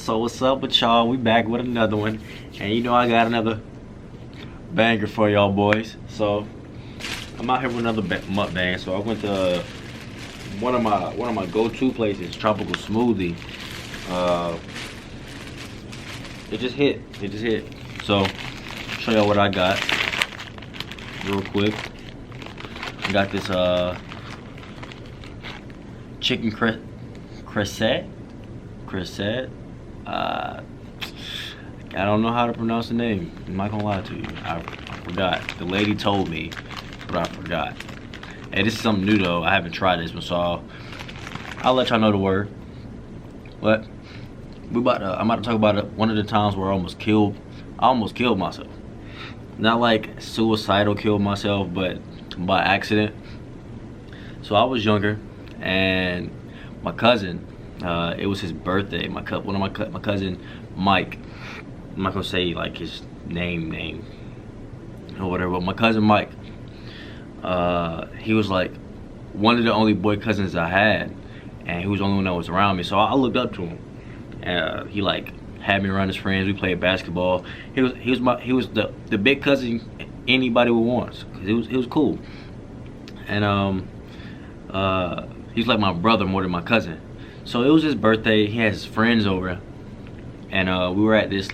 So what's up with y'all? We back with another one, and you know I got another banger for y'all boys. So I'm out here with another mukbang. So I went to one of my go-to places, Tropical Smoothie. It just hit. So show y'all what I got real quick. I got this chicken cressette. I don't know how to pronounce the name. I'm not gonna lie to you. I forgot. The lady told me, but I forgot. Hey, this is something new though. I haven't tried this one, so I'll let y'all know the word. But I'm about to talk about one of the times where I almost killed myself. Not like suicidal killed myself, but by accident. So I was younger, and my cousin, it was his birthday. My cousin Mike. I'm not gonna say like his name or whatever, but my cousin Mike, he was like one of the only boy cousins I had, and he was the only one that was around me. So I looked up to him. He like had me around his friends. We played basketball. He was the big cousin anybody would want, cause he was cool, and he's like my brother more than my cousin. So it was his birthday. He had his friends over, and we were at this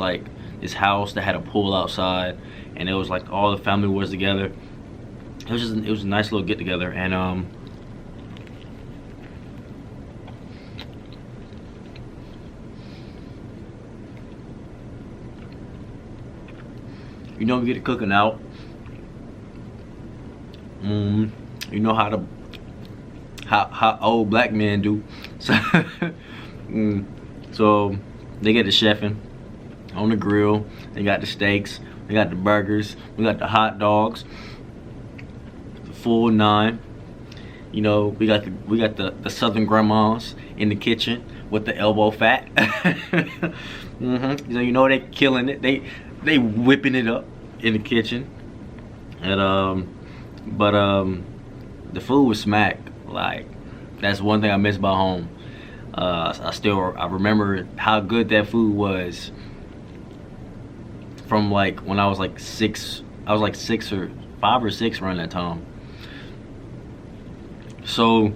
house that had a pool outside, and it was like all the family was together. It was a nice little get together, and you know, we get to cooking out. You know how old black men do. So, so they get the chefing on the grill. They got the steaks, they got the burgers, we got the hot dogs, the full 9. You know, we got the southern grandmas in the kitchen with the elbow fat. So you know they killing it. They whipping it up in the kitchen. And the food was smack. Like, that's one thing I miss about home. I remember how good that food was from like when I was like 6. I was like 6 or 5 or 6 around that time. So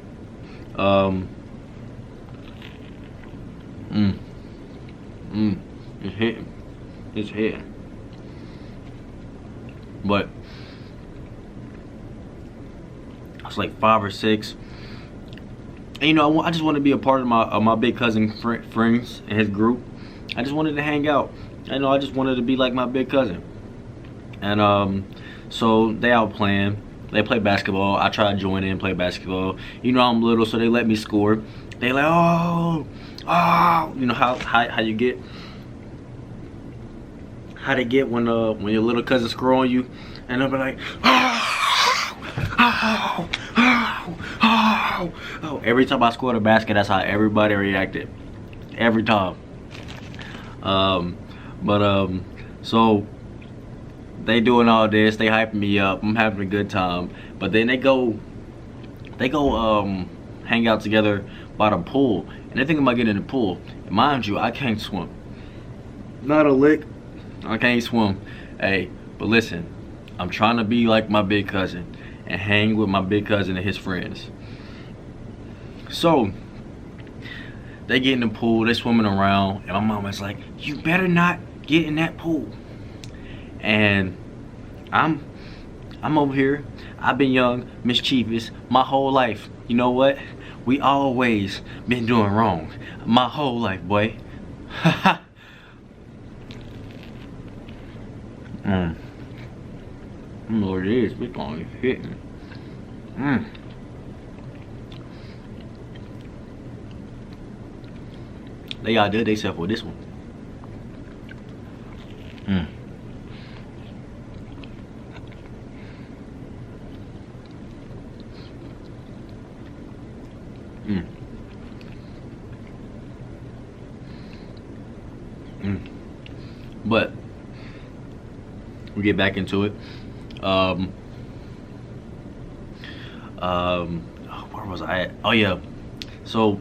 it's hitting. But I was like 5 or 6. And, you know, I just wanted to be a part of my big cousin friends and his group. I just wanted to hang out. You know, I just wanted to be like my big cousin. And so they out playing. They play basketball. I try to join in and play basketball. You know, I'm little, so they let me score. They like, oh, you know how you get. How they get when your little cousin score on you, and they'll be like, oh. Every time I scored a basket, that's how everybody reacted. Every time. So they doing all this, they hyping me up, I'm having a good time. But then they go hang out together by the pool, and they think about getting in the pool. And mind you, I can't swim. Not a lick. I can't swim. Hey, but listen, I'm trying to be like my big cousin and hang with my big cousin and his friends. So they get in the pool, they swimming around, and my mama's like, you better not get in that pool. And I'm over here. I've been young, mischievous my whole life. You know what? We always been doing wrong my whole life, boy. I don't know what it is. It's gonna hit me. They outdid themselves with this one. But we get back into it. Where was I at? Oh yeah. So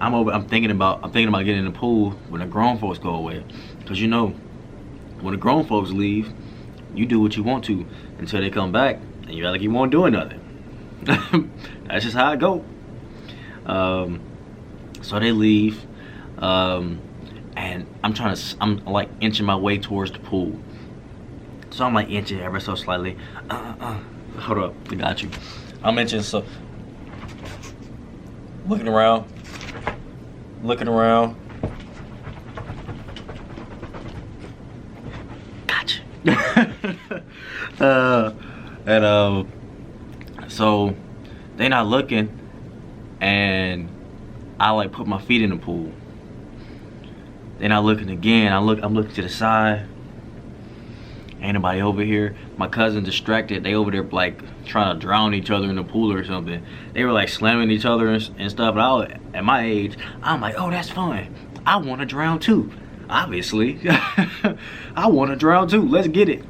I'm thinking about getting in the pool when the grown folks go away, because you know, when the grown folks leave, you do what you want to until they come back, and you act like you won't do nothing. That's just how it go. So they leave, and I'm like inching my way towards the pool. So I'm like inching ever so slightly. Hold up, I got you. I'm inching, so looking around. Gotcha. So they not looking, and I like put my feet in the pool. They not looking again. I'm looking to the side. Ain't nobody over here. My cousin distracted. They over there like trying to drown each other in the pool or something. They were like slamming each other and stuff. But at my age, I'm like, oh, that's fun. I want to drown too. Obviously, I want to drown too. Let's get it.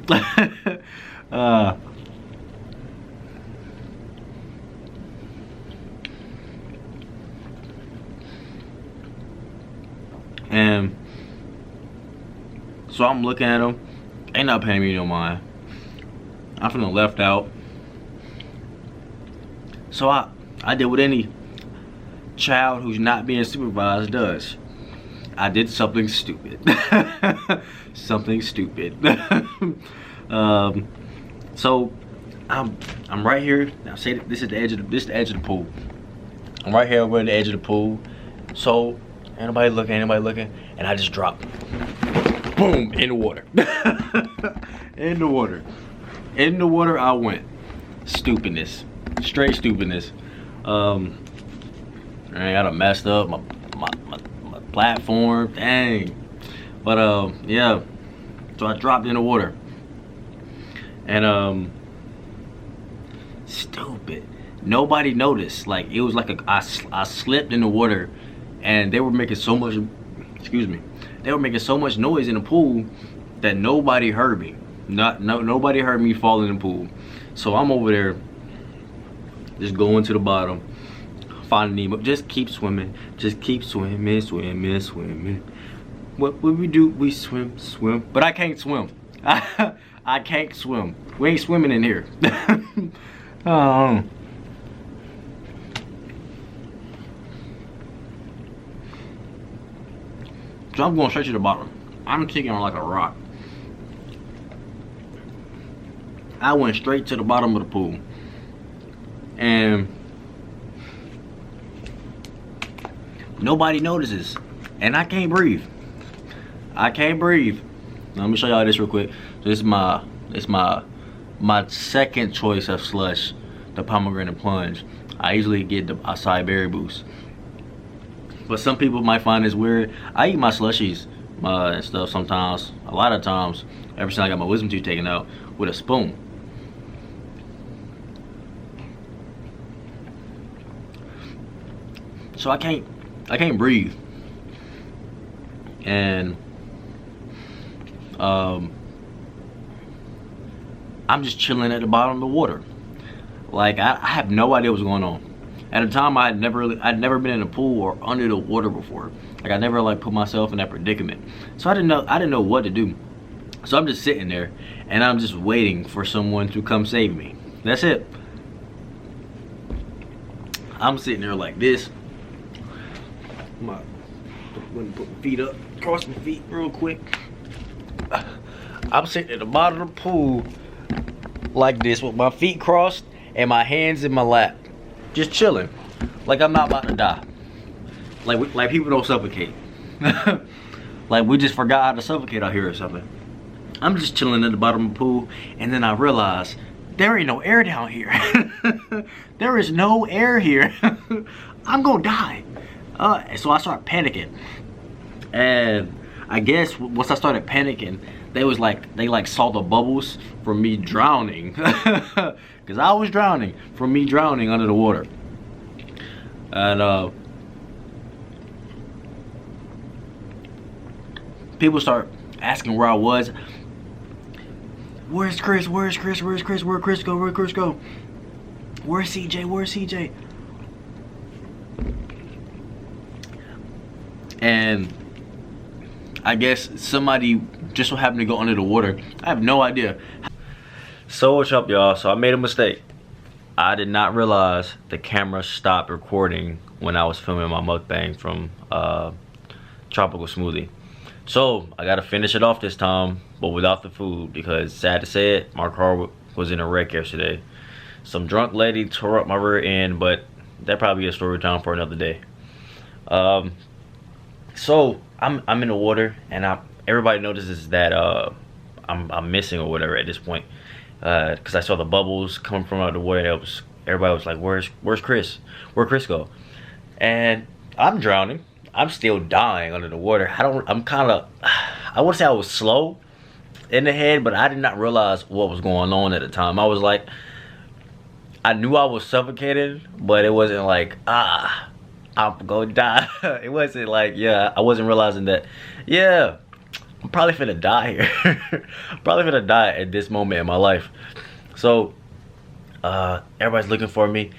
And so I'm looking at them. They not paying me no mind. I'm feeling left out. So I did what any child who's not being supervised does. I did something stupid. Something stupid. So I'm right here. Now say this is the edge of the pool. I'm right here over the edge of the pool. So ain't nobody looking, and I just dropped. Boom, in the water. In the water I went. Stupidness. Straight stupidness. I got messed up my platform. Dang. But yeah. So I dropped in the water. And stupid. Nobody noticed. Like it was like I slipped in the water, and they were making so much, they were making so much noise in the pool that nobody heard me. Nobody heard me fall in the pool. So I'm over there, just going to the bottom, finding Nemo. Just keep swimming. What we do? We swim. But I can't swim. I can't swim. We ain't swimming in here. So I'm going straight to the bottom. I'm kicking on like a rock. I went straight to the bottom of the pool. And nobody notices. And I can't breathe. Let me show y'all this real quick. So this is my second choice of slush, the pomegranate plunge. I usually get the acai berry boost. But some people might find this weird. I eat my slushies and stuff sometimes, a lot of times, ever since I got my wisdom tooth taken out, with a spoon. So I can't breathe. And I'm just chilling at the bottom of the water. Like I have no idea what's going on. At the time, I'd never been in a pool or under the water before. Like I never like put myself in that predicament. So I didn't know what to do. So I'm just sitting there and I'm just waiting for someone to come save me. That's it. I'm sitting there like this. Put my feet up, cross my feet real quick. I'm sitting at the bottom of the pool like this with my feet crossed and my hands in my lap. Just chilling, like I'm not about to die. Like people don't suffocate. Like we just forgot how to suffocate out here or something. I'm just chilling at the bottom of the pool, and then I realize there ain't no air down here. There is no air here. I'm gonna die. So I start panicking, and I guess once I started panicking, they saw the bubbles from me drowning. Because I was drowning from me drowning under the water. And people start asking where I was. Where's Chris? Where's Chris? Where's Chris? Where'd Chris go? Where'd Chris go? Where's CJ? Where's CJ? and I guess somebody just so happened to go under the water. I have no idea. So what's up, y'all? So I made a mistake. I did not realize the camera stopped recording when I was filming my mukbang from Tropical Smoothie. So I gotta finish it off this time, but without the food, because sad to say it, my car was in a wreck yesterday. Some drunk lady tore up my rear end, but that probably be a story time for another day. So I'm in the water, and everybody notices that I'm missing or whatever at this point, because I saw the bubbles coming from out of the water. Everybody was like, "Where's Chris? Where'd Chris go?" And I'm drowning. I'm still dying under the water. I'm kind of, I wouldn't say I was slow in the head, but I did not realize what was going on at the time. I was like, I knew I was suffocating, but it wasn't like, I'm gonna die. It wasn't like, yeah, I wasn't realizing that, yeah, I'm probably finna die here. I'm probably finna die at this moment in my life. So, everybody's looking for me.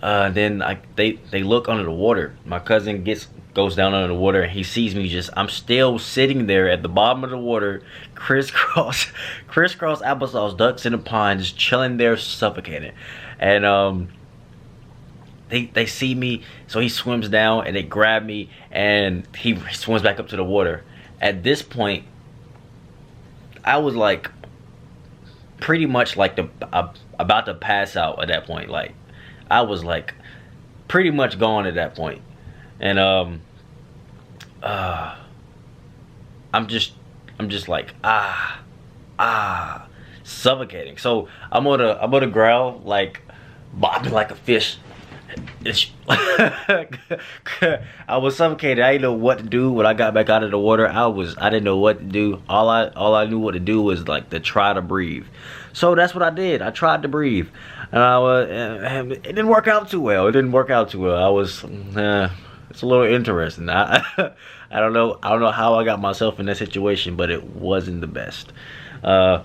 Then they look under the water. My cousin goes down under the water, and he sees me I'm still sitting there at the bottom of the water, crisscross applesauce, ducks in a pond, just chilling there, suffocating. And they see me, so he swims down and they grab me and he swims back up to the water. At this point, I was like pretty much like about to pass out at that point. Like I was like pretty much gone at that point. And I'm just like suffocating. So I'm gonna growl, like bobbing like a fish. I was suffocated. I didn't know what to do when I got back out of the water. I didn't know what to do. All I knew what to do was like to try to breathe. So that's what I did. I tried to breathe, and it didn't work out too well. I was it's a little interesting. I don't know how I got myself in that situation, but it wasn't the best. That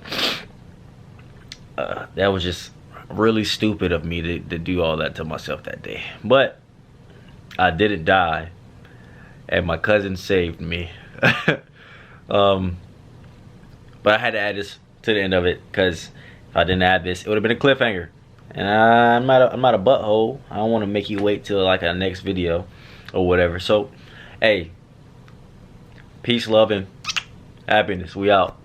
was just really stupid of me to do all that to myself that day. But I didn't die, and my cousin saved me. But I had to add this to the end of it, because if I didn't add this, it would have been a cliffhanger. And I'm not a butthole. I don't want to make you wait till like a next video or whatever. So, hey, peace, love, and happiness. We out.